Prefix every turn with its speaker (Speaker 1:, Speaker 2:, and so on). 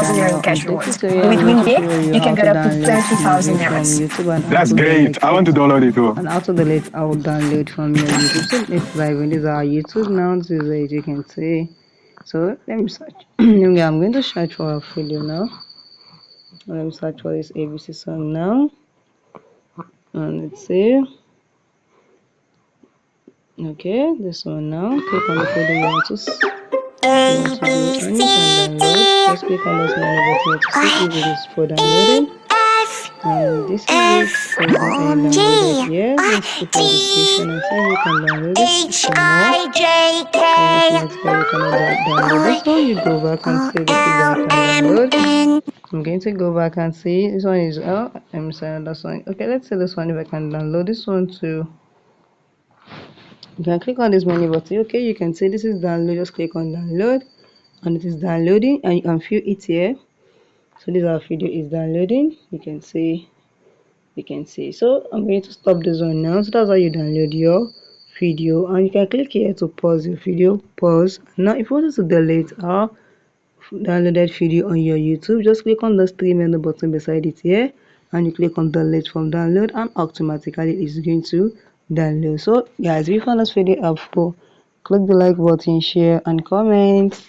Speaker 1: €30,000
Speaker 2: now
Speaker 1: cash
Speaker 2: on this
Speaker 1: rewards.
Speaker 2: tutorial
Speaker 1: With
Speaker 2: I'm going to
Speaker 1: Wingate,
Speaker 2: show you
Speaker 1: you
Speaker 2: how
Speaker 1: can
Speaker 2: to
Speaker 1: get up to
Speaker 2: download music from
Speaker 1: €30,000.
Speaker 2: YouTube and how
Speaker 3: That's
Speaker 2: to
Speaker 3: great.
Speaker 2: delete
Speaker 3: I want to
Speaker 2: it.
Speaker 3: download it too.
Speaker 2: And how to delete our download from your YouTube. So let's dive in. This is our YouTube now. This is it, you can see. So let me search. I'm going to search for a video now. Let me search for this ABC song now. And let's see. Okay, this one now. Click on the folder you want to go and you can download. Just click on this menu button to see if it is for downloading. And this is it. There's not any downloaded yet. Let's click on description and see if you can download it. For more automatically you cannot download this one. You go back and see this is that I can download. I'm going to go back and see this one is I'm sorry, that's one. Okay, let's see this one if I can download this one too. You can click on this menu button. Okay, you can see this is download. Just click on download and it is downloading and you can view it here. So this our video is downloading. You can see so I'm going to stop this one now. So that's how you download your video, and you can click here to pause your video. Pause. Now if you want to delete our downloaded video on your YouTube, just click on the stream menu button beside it here and you click on delete from download and automatically it's going to download. So guys, if you found this video helpful, click the like button, share and comment.